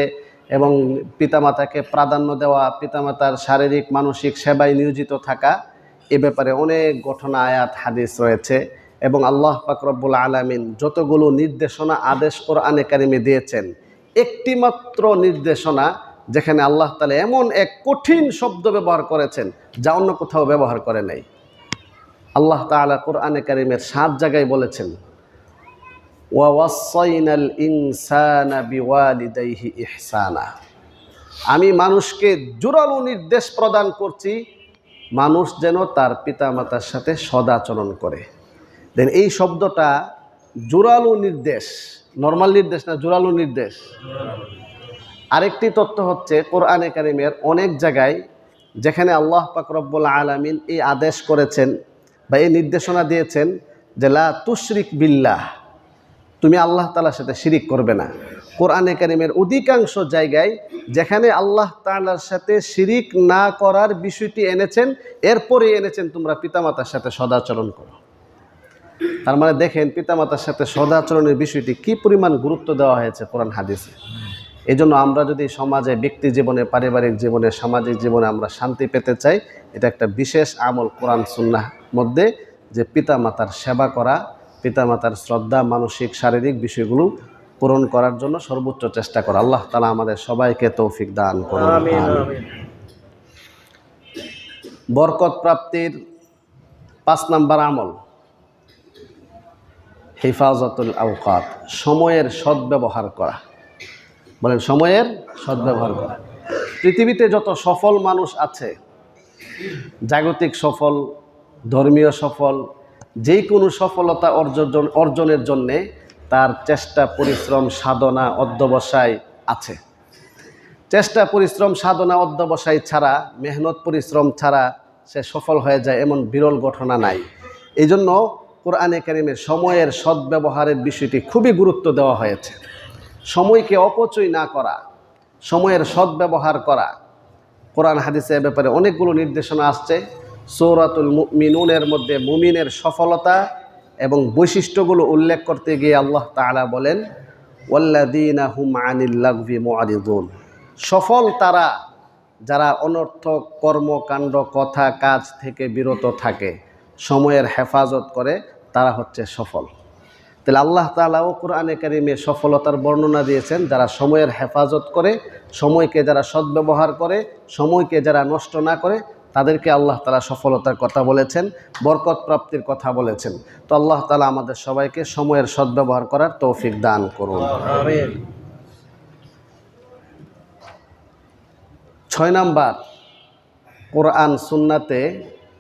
এবং পিতামাতাকে প্রাধান্য দেওয়া, পিতামাতার শারীরিক মানসিক সেবায় নিয়োজিত থাকা, এ ব্যাপারে অনেক ঘটনা, আয়াত, হাদিস রয়েছে। এবং আল্লাহ পাক রব্বুল আলামিন যতগুলো নির্দেশনা, আদেশ কোরআনে কারিমে দিয়েছেন, একটি মাত্র নির্দেশনা যেখানে আল্লাহ তাআলা এমন এক কঠিন শব্দ ব্যবহার করেছেন যা অন্য কোথাও ব্যবহার করে নাই। আল্লাহ তাআলা কোরআনে কারিমের 7 জায়গায় বলেছেন, ওয়া ওয়াসাইনাল ইনসানা বিওয়ালিদাইহি ইহসানা। আমি মানুষকে জোরালো নির্দেশ প্রদান করছি, মানুষ যেন তার পিতামাতার সাথে সদাচরণ করে। দেন এই শব্দটা জোরালো নির্দেশ, নরমাল নির্দেশ না, জোরালো নির্দেশ। আরেকটি তথ্য হচ্ছে কোরআনে কারিমের অনেক জায়গায় যেখানে আল্লাহ পাক রব্বুল আলামিন এই আদেশ করেছেন বা এই নির্দেশনা দিয়েছেন যে লা তুশরিক বিল্লাহ, তুমি আল্লাহ তাআলার সাথে শিরিক করবে না। কোরআনে কারিমের অধিকাংশ জায়গায় যেখানে আল্লাহ তাআলার সাথে শিরিক না করার বিষয়টি এনেছেন, এরপরে এনেছেন তোমরা পিতামাতার সাথে সদাচরণ করো। তার মানে দেখেন পিতামাতার সাথে সদাচরণের বিষয়টি কি পরিমাণ গুরুত্ব দেওয়া হয়েছে কোরআন হাদিসে। এই জন্য আমরা যদি সমাজে, ব্যক্তি জীবনে, পারিবারিক জীবনে, সামাজিক জীবনে আমরা শান্তি পেতে চাই, এটা একটা বিশেষ আমল কোরআন সুন্নাহ মধ্যে, যে পিতামাতার সেবা করা, পিতামাতার শ্রদ্ধা, মানসিক শারীরিক বিষয়গুলো পূরণ করার জন্য সর্বোচ্চ চেষ্টা করা। আল্লাহ তাআলা আমাদের সবাইকে তৌফিক দান করুন। বরকত প্রাপ্তির 5 নাম্বার আমল হিফাজতুল আওকাত, সময়ের সদ্ব্যবহার করা। বলেন, সময়ের সদ্ব্যবহার করা। পৃথিবীতে যত সফল মানুষ আছে, জাগতিক সফল, ধর্মীয় সফল, যে কোনো সফলতা অর্জনের জন্যে তার চেষ্টা, পরিশ্রম, সাধনা, অধ্যবসায় আছে। চেষ্টা, পরিশ্রম, সাধনা, অধ্যবসায় ছাড়া, মেহনত পরিশ্রম ছাড়া সে সফল হয়ে যায় এমন বিরল ঘটনা নাই। এই জন্য কোরআনে কারিমে সময়ের সদ্ব্যবহারের বিষয়টি খুবই গুরুত্ব দেওয়া হয়েছে। সময়কে অপচয় না করা, সময়ের সদ্ব্যবহার করা। কোরআন হাদিসে এ ব্যাপারে অনেকগুলো নির্দেশনা আসছে। সূরাতুল মুমিনুনের মধ্যে মুমিনের সফলতা এবং বৈশিষ্ট্যগুলো উল্লেখ করতে গিয়ে আল্লাহ তাআলা বলেন, ওয়াল্লাযীনা হুম আনিল লাগভি মুআরিদুন। সফল তারা যারা অনর্থক কর্মকাণ্ড, কথা, কাজ থেকে বিরত থাকে, সময়ের হেফাজত করে, তারা হচ্ছে সফল। তাহলে আল্লাহ তাআলাও কোরআনে কারিমে সফলতার বর্ণনা দিয়েছেন যারা সময়ের হেফাজত করে, সময়কে যারা সদ্ব্যবহার করে, সময়কে যারা নষ্ট না করে, তাদেরকে আল্লাহ তাআলা সফলতার কথা বলেছেন, বরকত প্রাপ্তির কথা বলেছেন। তো আল্লাহ তাআলা আমাদের সবাইকে সময়ের সদ্ব্যবহার করার তৌফিক দান করুন। আমিন। 6 নাম্বার, কোরআন সুন্নাতে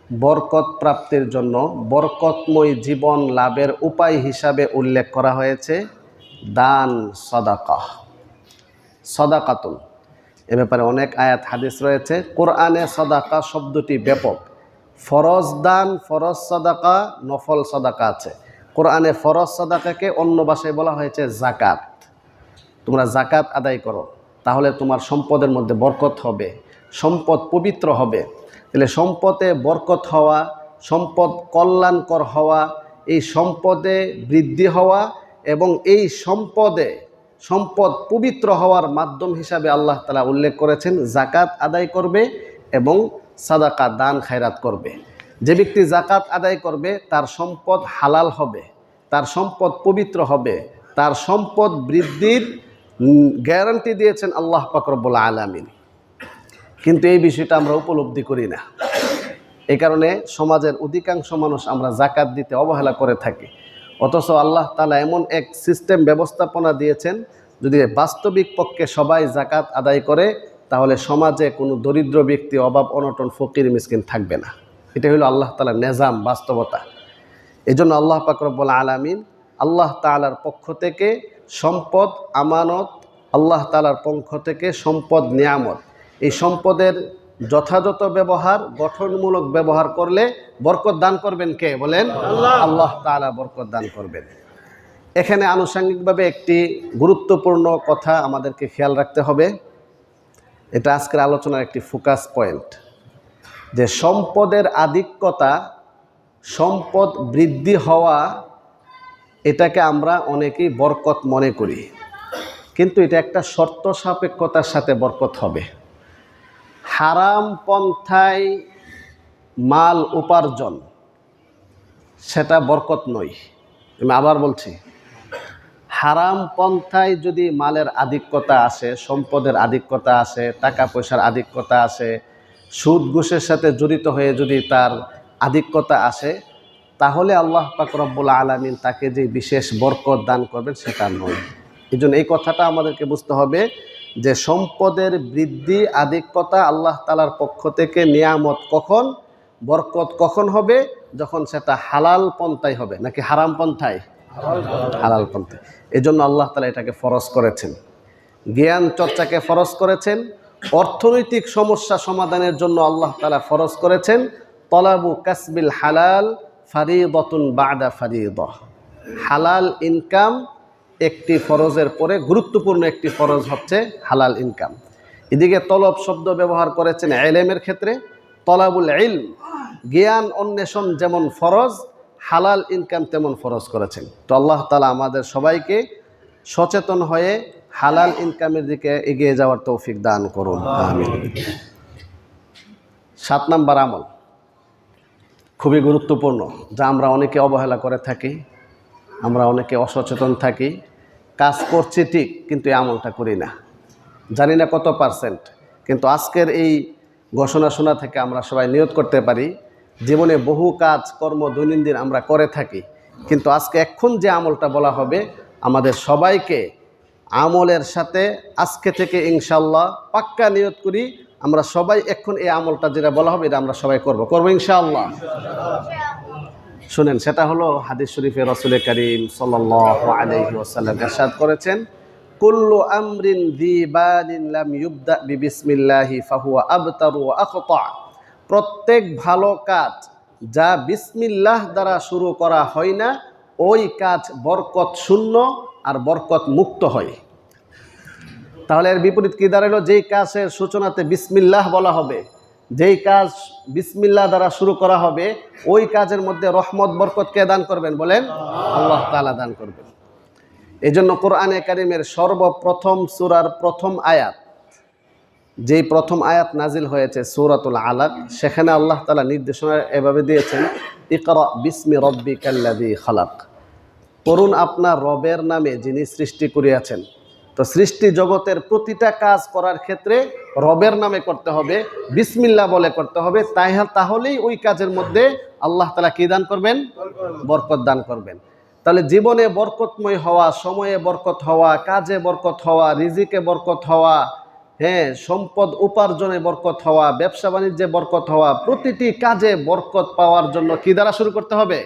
বরকত প্রাপ্তির জন্য বরকতময় জীবন লাভের উপায় হিসাবে উল্লেখ করা হয়েছে দান, সাদাকা, সাদাকাতুন। এ ব্যাপারে অনেক আয়াত হাদিস রয়েছে। কোরআনে সাদাকা শব্দটি ব্যাপক। ফরজ দান, ফরজ সাদাকা, নফল সাদাকা আছে। কোরআনে ফরজ সাদাকাকে অন্য ভাষায় বলা হয়েছে জাকাত। তোমরা জাকাত আদায় করো, তাহলে তোমার সম্পদের মধ্যে বরকত হবে, সম্পদ পবিত্র হবে। তাহলে সম্পদে বরকত হওয়া, সম্পদ কল্যাণকর হওয়া, এই সম্পদে বৃদ্ধি হওয়া এবং এই সম্পদ পবিত্র হওয়ার মাধ্যম হিসাবে আল্লাহ তাআলা উল্লেখ করেছেন জাকাত আদায় করবে এবং সাদাকা, দান, খায়রাত করবে। যে ব্যক্তি জাকাত আদায় করবে তার সম্পদ হালাল হবে, তার সম্পদ পবিত্র হবে, তার সম্পদ বৃদ্ধির গ্যারান্টি দিয়েছেন আল্লাহ পাক রব্বুল আলামিন। কিন্তু এই বিষয়টা আমরা উপলব্ধি করি না। এই কারণে সমাজের অধিকাংশ মানুষ আমরা জাকাত দিতে অবহেলা করে থাকি। অথচ আল্লাহ তাআলা এমন এক সিস্টেম ব্যবস্থাপনা দিয়েছেন, যদি বাস্তবিক পক্ষে সবাই জাকাত আদায় করে তাহলে সমাজে কোনো দরিদ্র ব্যক্তি, অভাব অনটন, ফকির মিসকিন থাকবে না। এটা হলো আল্লাহ তাআলার নিজাম, বাস্তবতা। এই জন্য আল্লাহ পাক রব্বুল আলামিন আল্লাহ তাআলার পক্ষ থেকে সম্পদ আমানত, আল্লাহ তাআলার পক্ষ থেকে সম্পদ নিয়ামত, এই সম্পদের যথাযথ ব্যবহার, গঠনমূলক ব্যবহার করলে বরকত দান করবেন কে বলেন? আল্লাহ তাআলা বরকত দান করবেন। এখানে আনুষঙ্গিকভাবে একটি গুরুত্বপূর্ণ কথা আমাদেরকে খেয়াল রাখতে হবে, এটা আজকের আলোচনার একটি ফোকাস পয়েন্ট, যে সম্পদের আধিক্যতা, সম্পদ বৃদ্ধি হওয়া, এটাকে আমরা অনেকেই বরকত মনে করি, কিন্তু এটা একটা শর্ত সাপেক্ষতার সাথে বরকত হবে। হারাম পন্থায় মাল উপার্জন সেটা বরকত নয়। আমি আবার বলছি, হারাম পন্থায় যদি মালের আধিক্যতা আসে, সম্পদের আধিক্যতা আসে, টাকা পয়সার আধিক্যতা আসে, সুদ ঘুষের সাথে জড়িত হয়ে যদি তার আধিক্যতা আসে, তাহলে আল্লাহ পাক রব্বুল আলামিন তাকে যে বিশেষ বরকত দান করবেন সেটা নয়। এই জন্য এই কথাটা আমাদেরকে বুঝতে হবে যে সম্পদের বৃদ্ধি, আধিক্যতা আল্লাহ তাআলার পক্ষ থেকে নিয়ামত কখন, বরকত কখন হবে? যখন সেটা হালাল পন্থায় হবে, নাকি হারাম পন্থায়? হালাল পন্থায়। এই জন্য আল্লাহ তাআলা এটাকে ফরজ করেছেন, জ্ঞান চর্চাকে ফরজ করেছেন, অর্থনৈতিক সমস্যা সমাধানের জন্য আল্লাহ তাআলা ফরজ করেছেন তলাবু কাসবিল হালাল ফারিদাতুন বাদা ফারিদাহ। হালাল ইনকাম একটি ফরজের পরে গুরুত্বপূর্ণ একটি ফরজ হচ্ছে হালাল ইনকাম। এদিকে তলব শব্দ ব্যবহার করেছেন ইলমের ক্ষেত্রে, তলাবুল ইলম, জ্ঞান অন্বেষণ যেমন ফরজ, হালাল ইনকাম তেমন ফরজ করেছেন। তো আল্লাহ তাআলা আমাদের সবাইকে সচেতন হয়ে হালাল ইনকামের দিকে এগিয়ে যাওয়ার তৌফিক দান করুন, আমিন। 7 নাম্বার আমল খুবই গুরুত্বপূর্ণ, যা আমরা অনেকে অবহেলা করে থাকি, আমরা অনেকে অসচেতন থাকি। কাজ করছি ঠিক, কিন্তু এই আমলটা করি না, জানি না কত পার্সেন্ট। কিন্তু আজকের এই ঘোষণা শোনা থেকে আমরা সবাই নিয়ত করতে পারি, জীবনে বহু কাজ কর্ম দৈনন্দিন আমরা করে থাকি, কিন্তু আজকে এখন যে আমলটা বলা হবে, আমাদের সবাইকে আমলের সাথে আজকে থেকে ইনশাআল্লাহ পাক্কা নিয়ত করি, আমরা সবাই এখন এই আমলটা যেটা বলা হবে এটা আমরা সবাই করব ইনশাআল্লাহ। শুনেন, সেটা হলো হাদিস শরীফে রাসূল করিম সাল্লাল্লাহু আলাইহি ওয়াসাল্লাম ইরশাদ করেছেন, কুল্লু আমরিন যী বালিন লাম ইবদা বিবিসমিল্লাহি ফাহুয়া আবতারু ওয়া আখতা। প্রত্যেক ভালো কাজ যা বিসমিল্লাহ দ্বারা শুরু করা হয় না, ওই কাজ বরকত শূন্য আর বরকত মুক্ত হয়। তাহলে এর বিপরীত কি দাঁড়ালো? যেই কাজের সূচনাতে বিসমিল্লাহ বলা হবে, যেই কাজ বিসমিল্লাহ দ্বারা শুরু করা হবে, ওই কাজের মধ্যে রহমত বরকত কে দান করবেন বলেন? আল্লাহ তাআলা দান করবেন। এই জন্য কোরআনে কারিমের সর্বপ্রথম সূরার প্রথম আয়াত, যেই প্রথম আয়াত নাজিল হয়েছে সূরাতুল আলাক, সেখানে আল্লাহ তাআলা নির্দেশনা এভাবে দিয়েছেন, ইকরা বিসমি রব্বিকাল্লাযী খালাক। পড়ুন আপনার রবের নামে যিনি সৃষ্টি করিয়াছেন। তো সৃষ্টি জগতের প্রতিটা কাজ করার ক্ষেত্রে রবের নামে করতে হবে, বিসমিল্লাহ বলে করতে হবে, তাহলেই ওই কাজের মধ্যে আল্লাহ তাআলা কি দান করবেন? বরকত দান করবেন। তাহলে জীবনে বরকতময় হওয়া, সময়ে বরকত হওয়া, কাজে বরকত হওয়া, রিজিকে বরকত হওয়া, সম্পদ উপার্জনে বরকত হওয়া, ব্যবসা বাণিজ্যে বরকত হওয়া, প্রতিটি কাজে বরকত পাওয়ার জন্য কি দ্বারা শুরু করতে হবে?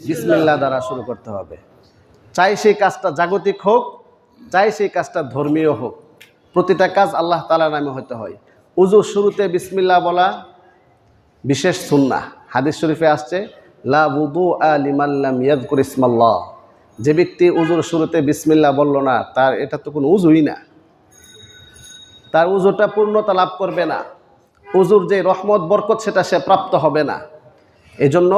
বিসমিল্লাহ দ্বারা শুরু করতে হবে। চাই সেই কাজটা জাগতিক হোক, চাই সেই কাজটা ধর্মীয় হোক, প্রতিটা কাজ আল্লাহ তাআলার নামে হতে হয়। উযুর শুরুতে বিসমিল্লাহ বলা বিশেষ সুন্নাহ। হাদিস শরীফে আসছে, লা wudu'a লিমান লাম ইয়াযকুর ইসমাল্লাহ। যে ব্যক্তি উযুর শুরুতে বিসমিল্লাহ বলল না, তার এটা তো কোনো উযুই না, তার উযুটা পূর্ণতা লাভ করবে না, উযুর যে রহমত বরকত সেটা সে প্রাপ্ত হবে না। এজন্য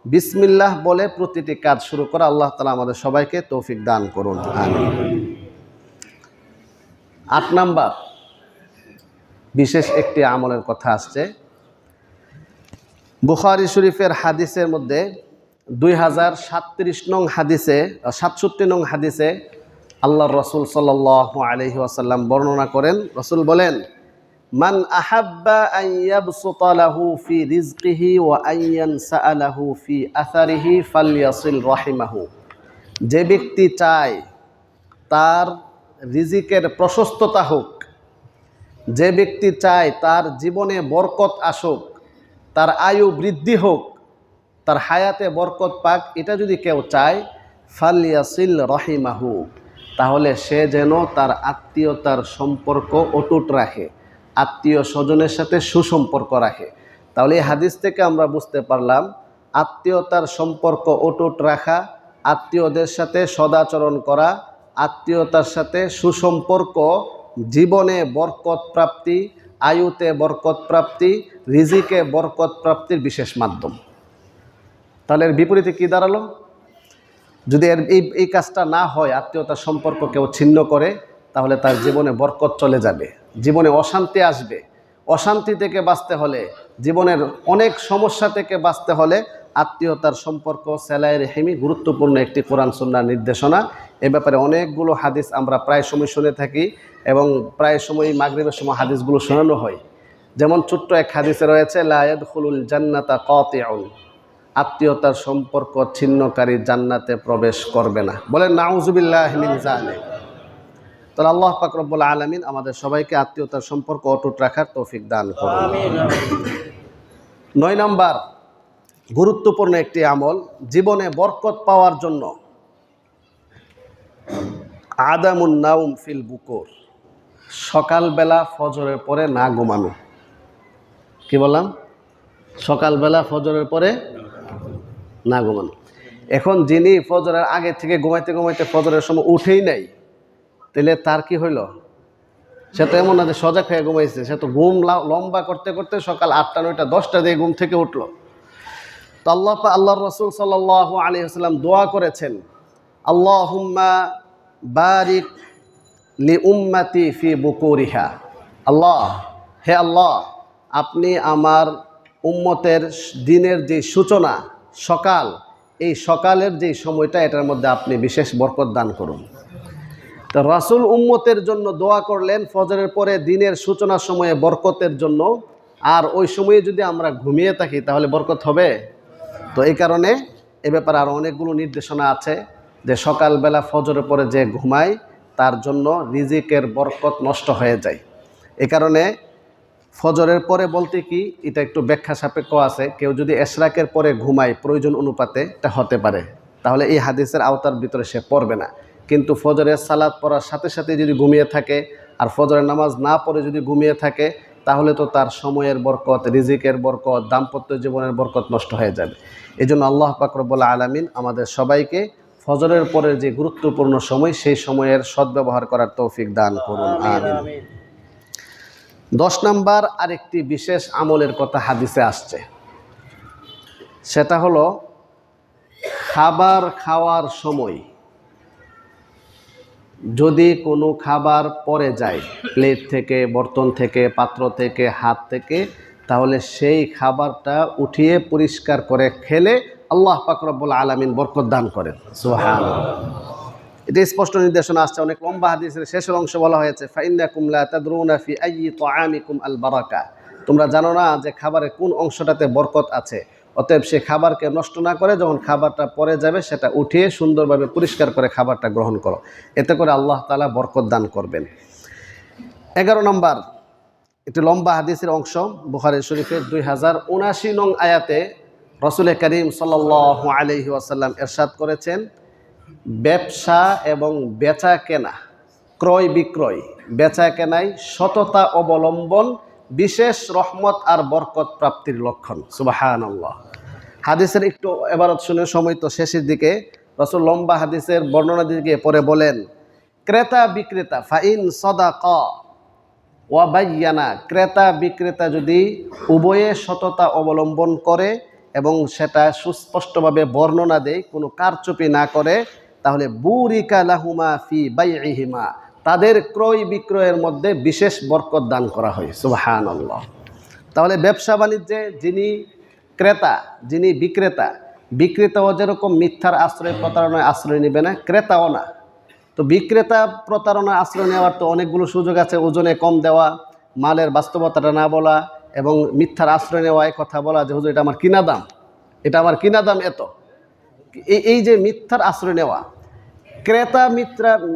বিসমিল্লাহ বলে প্রতিটি কাজ শুরু করা। আল্লাহ তাআলা আমাদের সবাইকে তৌফিক দান করুন, আমিন। 8 নাম্বার বিশেষ একটি আমলের কথা আসছে। বুখারী শরীফের হাদিসের মধ্যে 2037 নং হাদিসে, 67 নং হাদিসে আল্লাহর রাসূল সাল্লাল্লাহু আলাইহি ওয়াসাল্লাম বর্ণনা করেন, রাসূল বলেন, মান আহাব্বা আন ইয়াবসুতা লাহু ফি রিজকিহি ওয়া আন ইয়ানসাআলাহু ফি আসারিহি ফালইয়াসিল রাহিমাহু। যে ব্যক্তি চায় তার রিজিকের প্রশস্ততা হোক, যে ব্যক্তি চায় তার জীবনে বরকত আসুক, তার আয়ু বৃদ্ধি হোক, তার হায়াতে বরকত পাক, এটা যদি কেউ চায়, ফালইয়াসিল রাহিমাহু, তাহলে সে যেন তার আত্মীয়তার সম্পর্ক অটুট রাখে, আত্মীয় স্বজনের সাথে সুসম্পর্ক রাখে। তাহলে এই হাদিস থেকে আমরা বুঝতে পারলাম আত্মীয়তার সম্পর্ক অটুট রাখা, আত্মীয়দের সাথে সদাচরণ করা, আত্মীয়তার সাথে সুসম্পর্ক জীবনে বরকত প্রাপ্তি, আয়ুতে বরকত প্রাপ্তি, রিজিকে বরকত প্রাপ্তির বিশেষ মাধ্যম। তাহলে এর বিপরীতে কি দাঁড়ালো? যদি এই কাজটা না হয়, আত্মীয়তার সম্পর্ক কেউ ছিন্ন করে, তাহলে তার জীবনে বরকত চলে যাবে, জীবনে অশান্তি আসবে। অশান্তি থেকে বাঁচতে হলে, জীবনের অনেক সমস্যা থেকে বাঁচতে হলে আত্মীয়তার সম্পর্ক সেলাই রেহিমি গুরুত্বপূর্ণ একটি কোরআন সুন্নাহর নির্দেশনা। এ ব্যাপারে অনেকগুলো হাদিস আমরা প্রায় সময় শুনে থাকি এবং প্রায় সময় মাগরিবের সময় হাদিসগুলো শোনানো হয়। যেমন ছোট্ট এক হাদিসে রয়েছে, লা ইয়াদখুলুল জান্নাতা কাতিউন, আত্মীয়তার সম্পর্ক ছিন্নকারী জান্নাতে প্রবেশ করবে না। বলেন নাউযুবিল্লাহি মিন যালিক। তাহলে আল্লাহ পাক রব্বুল আলামিন আমাদের সবাইকে আত্মীয়তার সম্পর্ক অটুট রাখার তৌফিক দান করুন। 9 নম্বর গুরুত্বপূর্ণ একটি আমল জীবনে বরকত পাওয়ার জন্য, আদামুন নাউম ফিল বুকুর, সকালবেলা ফজরের পরে না ঘুমানো। কি বললাম? সকালবেলা ফজরের পরে না ঘুমানো। এখন যিনি ফজরের আগে থেকে ঘুমাইতে ঘুমাইতে ফজরের সময় উঠেই নাই, তাহলে তার কি হইল? সে তো এমন না যে সজাগ হয়ে ঘুমাইছে, সে তো ঘুম লম্বা করতে করতে সকাল 8টা 9টা 10টা দিয়ে ঘুম থেকে উঠলো। তো আল্লাহর রাসূল সাল্লাল্লাহু আলাইহি ওয়াসাল্লাম দোয়া করেছেন, আল্লাহুম্মা বারিক লি উম্মতি ফি বুকুরিহা। আল্লাহ, হে আল্লাহ, আপনি আমার উম্মতের দিনের যে সূচনা সকাল, এই সকালের যে সময়টা, এটার মধ্যে আপনি বিশেষ বরকত দান করুন। তো রাসূল উম্মতের জন্য দোয়া করলেন ফজরের পরে দিনের সূচনার সময়ে বরকতের জন্য। আর ওই সময়ে যদি আমরা ঘুমিয়ে থাকি তাহলে বরকত হবে? তো এই কারণে এ ব্যাপারে আরও অনেকগুলো নির্দেশনা আছে যে সকালবেলা ফজরের পরে যে ঘুমায় তার জন্য রিজিকের বরকত নষ্ট হয়ে যায়। এ কারণে ফজরের পরে বলতে কি, এটা একটু ব্যাখ্যা সাপেক্ষ আছে। কেউ যদি এশরাকের পরে ঘুমায় প্রয়োজন অনুপাতে, এটা হতে পারে, তাহলে এই হাদিসের আওতার ভিতরে সে পড়বে না। কিন্তু ফজরের সালাত পড়ার সাথে সাথে যদি ঘুমিয়ে থাকে আর ফজরের নামাজ না পড়ে যদি ঘুমিয়ে থাকে, তাহলে তো তার সময়ের বরকত, রিজিকের বরকত, দাম্পত্য জীবনের বরকত নষ্ট হয়ে যাবে। এই জন্য আল্লাহ পাক রব্বুল আলামিন আমাদের সবাইকে ফজরের পরের যে গুরুত্বপূর্ণ সময়, সেই সময়ের সদ্ব্যবহার করার তৌফিক দান করুন, আমিন। 10 নম্বর আরেকটি বিশেষ আমলের কথা হাদিসে আসছে, সেটা হলো খাবার খাওয়ার সময় যদি কোনো খাবার পড়ে যায় প্লেট থেকে, বর্তন থেকে, পাত্র থেকে, হাত থেকে, তাহলে সেই খাবারটা উঠিয়ে পরিষ্কার করে খেলে আল্লাহ পাক রব্বুল আলামিন বরকত দান করেন। সুবহানাল্লাহ। এটা স্পষ্ট নির্দেশনা আসছে। অনেক লম্বা হাদিসের শেষের অংশ বলা হয়েছে, ফাইন্নাকুম লা তাদরুনা ফি আইয়ি তুআমিকুম আল বারাকা, তোমরা জানো না যে খাবারের কোন অংশটাতে বরকত আছে। অতএব সে খাবারকে নষ্ট না করে যখন খাবারটা পড়ে যাবে সেটা উঠিয়ে সুন্দরভাবে পরিষ্কার করে খাবারটা গ্রহণ করো, এতে করে আল্লাহ তাআলা বরকত দান করবেন। 11 নম্বর একটি লম্বা হাদিসের অংশ, বুখারী শরীফের 2079 নং আয়াতে রাসূল করিম সাল্লাল্লাহু আলাইহি ওয়াসাল্লাম ইরশাদ করেছেন, ব্যবসা এবং বেচা কেনা, ক্রয় বিক্রয়, বেচা কেনায় সততা অবলম্বন বিশেষ রহমত আর বরকত প্রাপ্তির লক্ষণ। সুবহানাল্লাহ। হাদিসের একটু এবারত শুনে, সময় তো শেষের দিকে, রাসূল লম্বা হাদিসের বর্ণনা দিকে পরে বলেন, ক্রেতা বিক্রেতা ফাইন সাদাকা ওয়া বায়্যানা, ক্রেতা বিক্রেতা যদি উভয়ে সততা অবলম্বন করে এবং সেটা সুস্পষ্টভাবে বর্ণনা দেয়, কোনো কারচুপি না করে, তাহলে বুরিকা লাহুমা ফি বাইইহিমা, তাদের ক্রয় বিক্রয়ের মধ্যে বিশেষ বরকত দান করা হয়। সুবহানাল্লাহ। তাহলে ব্যবসা বাণিজ্যে যিনি ক্রেতা, যিনি বিক্রেতা, বিক্রেতাও যেরকম মিথ্যার আশ্রয়, প্রতারণায় আশ্রয় নেবে না, ক্রেতাও না। তো বিক্রেতা প্রতারণায় আশ্রয় নেওয়ার তো অনেকগুলো সুযোগ আছে, ওজনে কম দেওয়া, মালের বাস্তবতাটা না বলা এবং মিথ্যার আশ্রয় নেওয়ায় কথা বলা যে হুজুর এটা আমার কিনা দাম, এটা আমার কিনা দাম এত, এই যে মিথ্যার আশ্রয় নেওয়া। ক্রেতা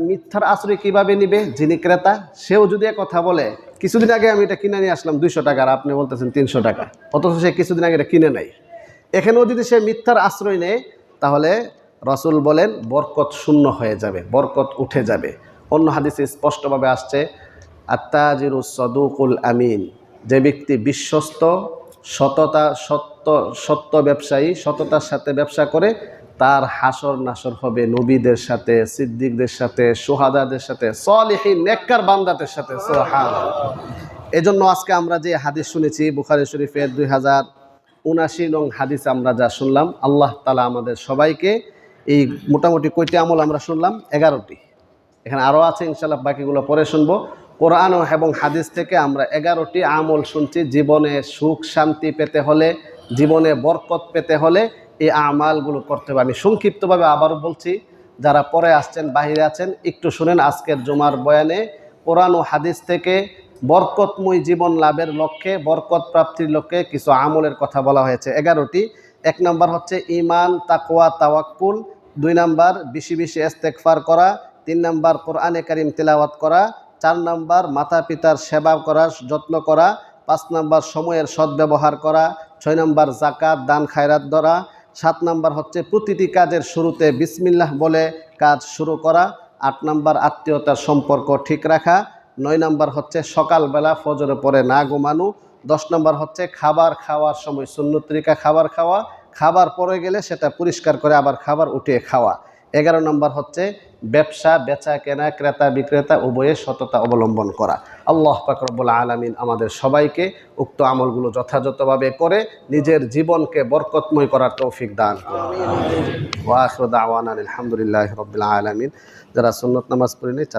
মিথ্যার আশ্রয় কিভাবে নিবে? যিনি ক্রেতা সেও যদি কথা বলে কিছুদিন আগে আমি এটা কিনে নিয়ে আসলাম 200 টাকা, আর আপনি বলতেছেন 300 টাকা, অথচ সে কিছুদিন আগে এটা কিনে নেয়, এখানেও যদি সে মিথ্যার আশ্রয় নেয় তাহলে রাসূল বলেন বরকত শূন্য হয়ে যাবে, বরকত উঠে যাবে। অন্য হাদিসে স্পষ্টভাবে আসছে আত্তাজিরুস সাদুকুল আমিন, যে ব্যক্তি বিশ্বস্ত সত্য ব্যবসায়ী, সততার সাথে ব্যবসা করে, তার হাসর নাসর হবে নবীদের সাথে, সিদ্দিকদের সাথে, শুহাদাদের সাথে, সলিহিন নেককার বান্দাদের সাথে। সুবহানাল্লাহ। এজন্য আজকে আমরা যে হাদিস শুনেছি বুখারী শরীফের 2079 নং হাদিস আমরা যা শুনলাম, আল্লাহ তাআলা আমাদের সবাইকে এই মোটামুটি কয়টি আমল আমরা শুনলাম? 11টি। এখানে আরও আছে ইনশাআল্লাহ, বাকিগুলো পরে শুনবো। কোরআন এবং হাদিস থেকে আমরা 11টি আমল শুনছি। জীবনে সুখ শান্তি পেতে হলে, জীবনে বরকত পেতে হলে এই আমালগুলো করতে হবে। আমি সংক্ষিপ্তভাবে আবারও বলছি, যারা পরে আসছেন বাহিরে আছেন একটু শুনেন। আজকের জুমার বয়ানে কোরআন ও হাদিস থেকে বরকতময় জীবন লাভের লক্ষ্যে, বরকত প্রাপ্তির লক্ষ্যে কিছু আমলের কথা বলা হয়েছে 11টি। 1 নম্বর হচ্ছে ঈমান, তাকওয়া, তাওয়াক্কুল। 2 নম্বর বেশি বেশি ইস্তেগফার করা। 3 নম্বর কোরআনে কারীম তেলাওয়াত করা। 4 নম্বর মাতা পিতার সেবা করা, যত্ন করা। 5 নম্বর সময়ের সদ্ব্যবহার করা। 6 নম্বর যাকাত দান খায়রাত দেওয়া। 7 নম্বর হচ্ছে প্রতিটি কাজের শুরুতে বিসমিল্লাহ বলে কাজ শুরু করা। 8 নম্বর আত্মীয়তার সম্পর্ক ঠিক রাখা। 9 নম্বর হচ্ছে সকালবেলা ফজরের পরে না ঘুমানো। 10 নম্বর হচ্ছে খাবার খাওয়ার সময় সুন্নত তরিকা খাবার খাওয়া, খাবার পরে গেলে সেটা পরিষ্কার করে আবার খাবার উঠিয়ে খাওয়া। 11 নম্বর হচ্ছে ব্যবসা বেচা কেনা, ক্রেতা বিক্রেতা উভয়ে সততা অবলম্বন করা। আল্লাহ পাক রব্বুল আলামিন আমাদের সবাইকে উক্ত আমলগুলো যথাযথভাবে করে নিজের জীবনকে বরকতময় করার তৌফিক দান করুন। ওয়া আখিরু দাওয়ানা আলহামদুলিল্লাহি রাব্বিল আলামিন। যারা সুন্নত নামাজ পড়েনি